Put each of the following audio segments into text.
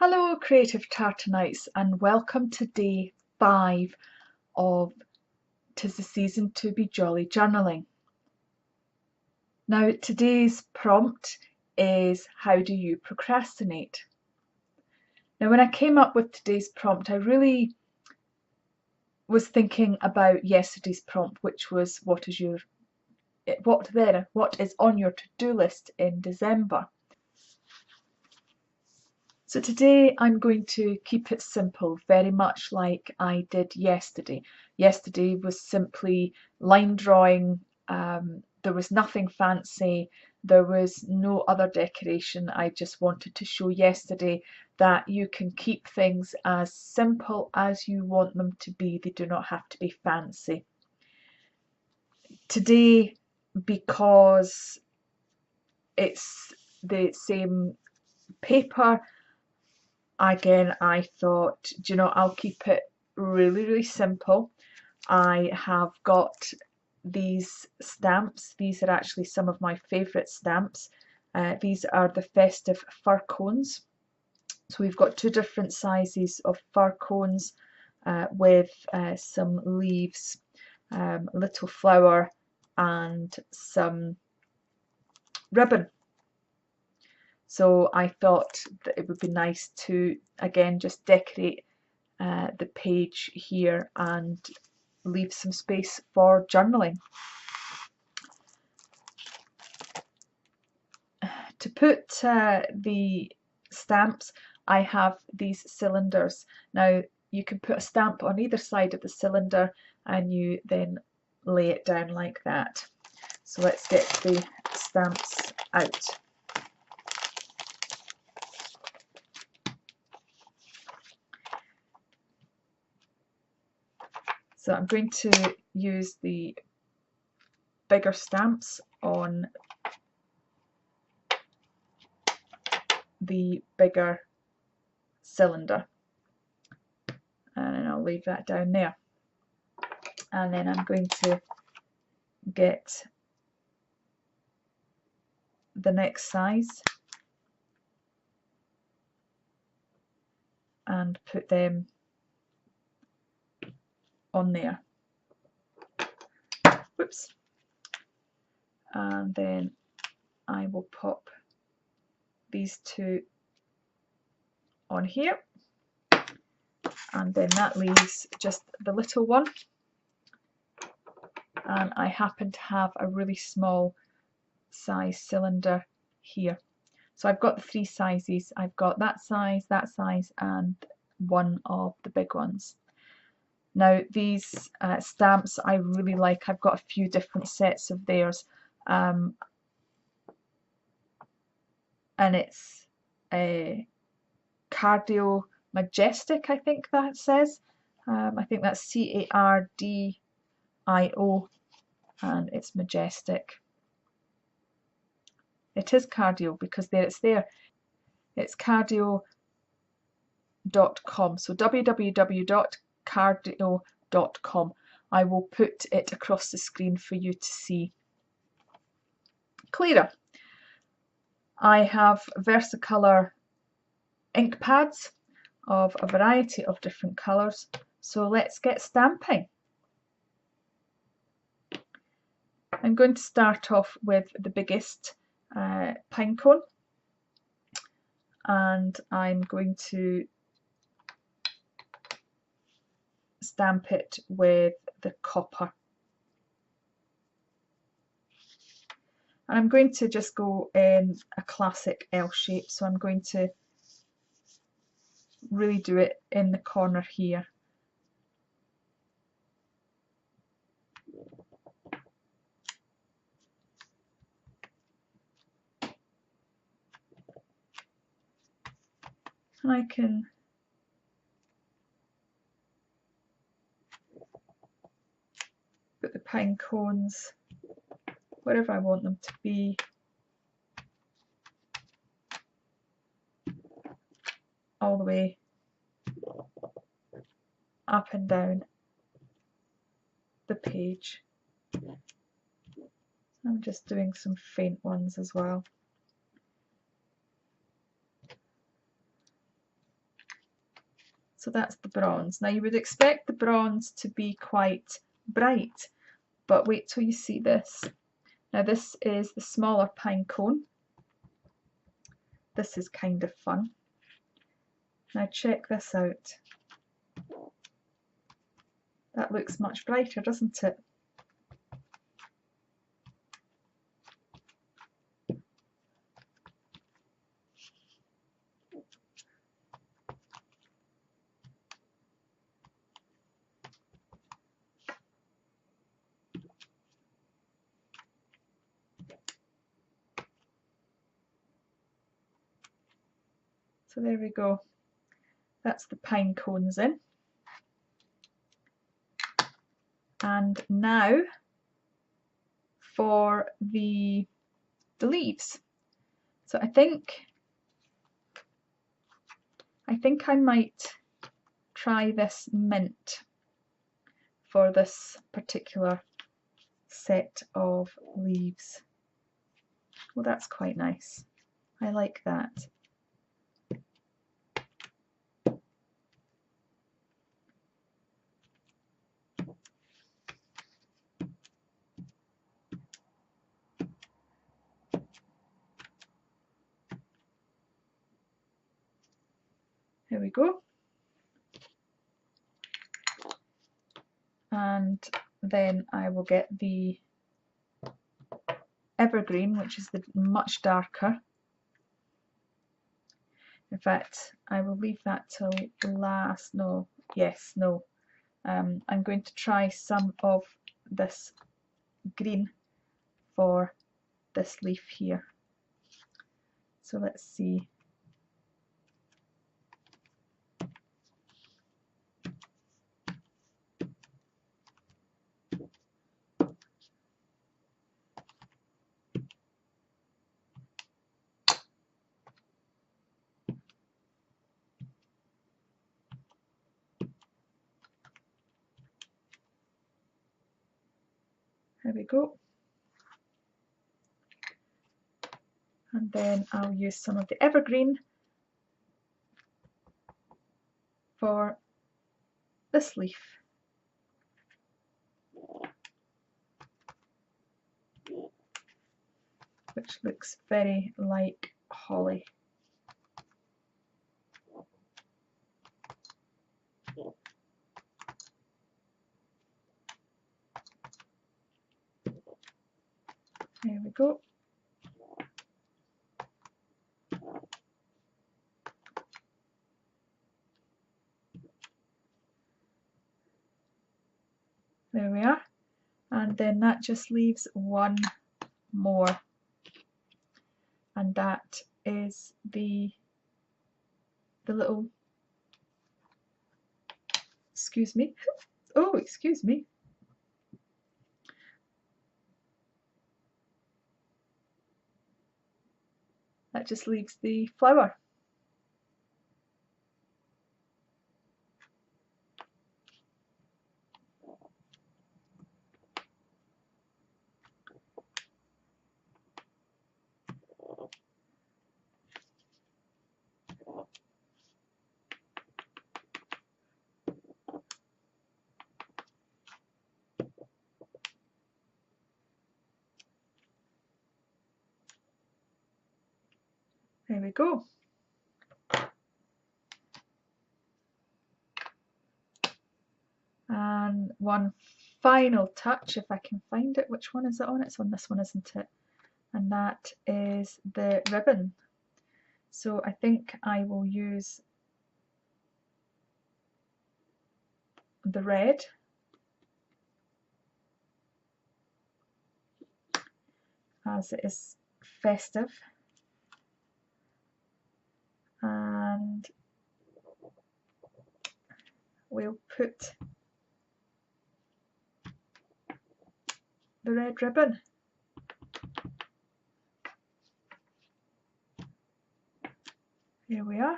Hello creative Tartanites and welcome to day 5 of "'Tis the Season to be Jolly" journaling. Now today's prompt is how do you procrastinate? Now when I came up with today's prompt I really was thinking about yesterday's prompt, which was what is on your to-do list in December. So today I'm going to keep it simple, very much like I did yesterday. Yesterday was simply line drawing. There was nothing fancy. There was no other decoration. I just wanted to show yesterday that you can keep things as simple as you want them to be. They do not have to be fancy. Today, because it's the same paper, again, I thought, do you know, I'll keep it really simple. I have got these stamps. These are actually some of my favourite stamps. These are the Festive fir cones. So we've got two different sizes of fir cones with some leaves, a little flower and some ribbon. So I thought that it would be nice to, again, just decorate the page here and leave some space for journaling. To put the stamps, I have these cylinders. Now you can put a stamp on either side of the cylinder and you then lay it down like that. So let's get the stamps out. So I'm going to use the bigger stamps on the bigger cylinder, and then I'll leave that down there. And then I'm going to get the next size and put them on there. Whoops. And then I will pop these two on here, and then that leaves just the little one. And I happen to have a really small size cylinder here. So I've got the three sizes. I've got that size, and one of the big ones. Now these stamps I really like. I've got a few different sets of theirs, and it's a Cardio Majestic, I think that says. I think that's CARDIO, and it's Majestic. It is Cardio because it's there. It's cardio.com, so www.cardio.com. I will put it across the screen for you to see clearer. I have Versacolor ink pads of a variety of different colours, so let's get stamping. I'm going to start off with the biggest pine cone, and I'm going to stamp it with the copper. And I'm going to just go in a classic L shape, so I'm going to really do it in the corner here. And I can put the pine cones wherever I want them to be. All the way up and down the page. I'm just doing some faint ones as well. So that's the bronze. Now you would expect the bronze to be quite bright, but wait till you see this. Now this is the smaller pine cone. This is kind of fun. Now check this out. That looks much brighter, doesn't it? So there we go. That's the pine cones in. And now for the leaves. So I think I might try this mint for this particular set of leaves. Well, that's quite nice. I like that. Here we go. And then I will get the evergreen, which is the much darker. In fact, I will leave that till last. No, yes, no. I'm going to try some of this green for this leaf here. So let's see. There we go. And then I'll use some of the evergreen for this leaf. Which looks very like holly. There we go. There we are. And then that just leaves one more. And that is the little, excuse me. Oh, excuse me. That just leaves the flower. There we go. And one final touch, if I can find it. Which one is it on? It's on this one, isn't it? And that is the ribbon. So I think I will use the red. As it is festive. And we'll put the red ribbon. Here we are.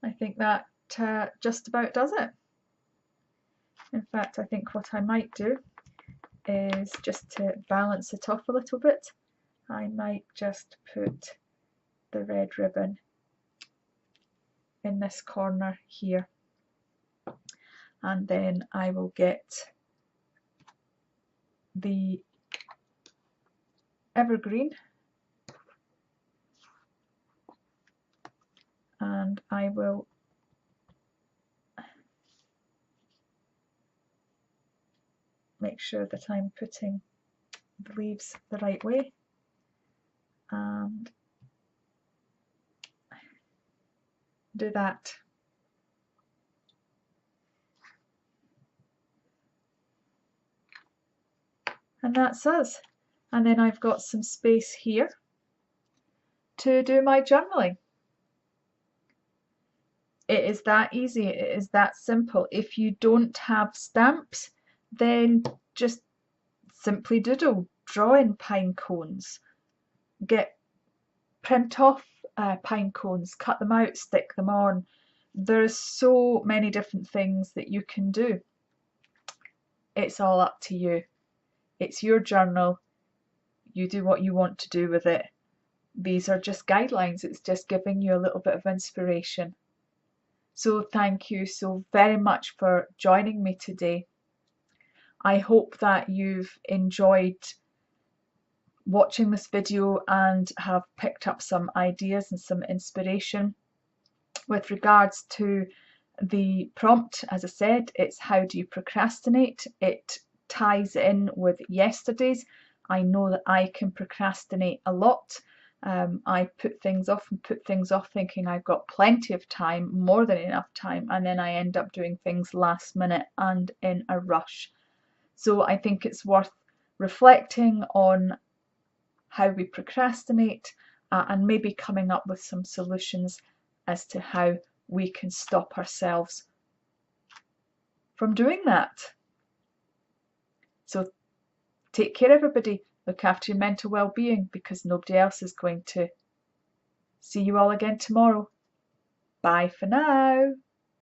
I think that just about does it. In fact, I think what I might do is, just to balance it off a little bit, I might just put the red ribbon in this corner here, and then I will get the evergreen, and I will make sure that I'm putting the leaves the right way, and do that. And that's us. And then I've got some space here to do my journaling. It is that easy, it is that simple. If you don't have stamps, then just simply doodle, draw in pine cones, print off pine cones, cut them out, stick them on. There's so many different things that you can do. It's all up to you. It's your journal. You do what you want to do with it. These are just guidelines. It's just giving you a little bit of inspiration. So thank you so very much for joining me today. I hope that you've enjoyed watching this video and have picked up some ideas and some inspiration. With regards to the prompt, as I said, it's how do you procrastinate? It ties in with yesterday's. I know that I can procrastinate a lot. I put things off and put things off thinking I've got plenty of time, more than enough time, and then I end up doing things last minute and in a rush. So I think it's worth reflecting on how we procrastinate and maybe coming up with some solutions as to how we can stop ourselves from doing that. So take care, everybody. Look after your mental well-being, because nobody else is going to. See you all again tomorrow. Bye for now.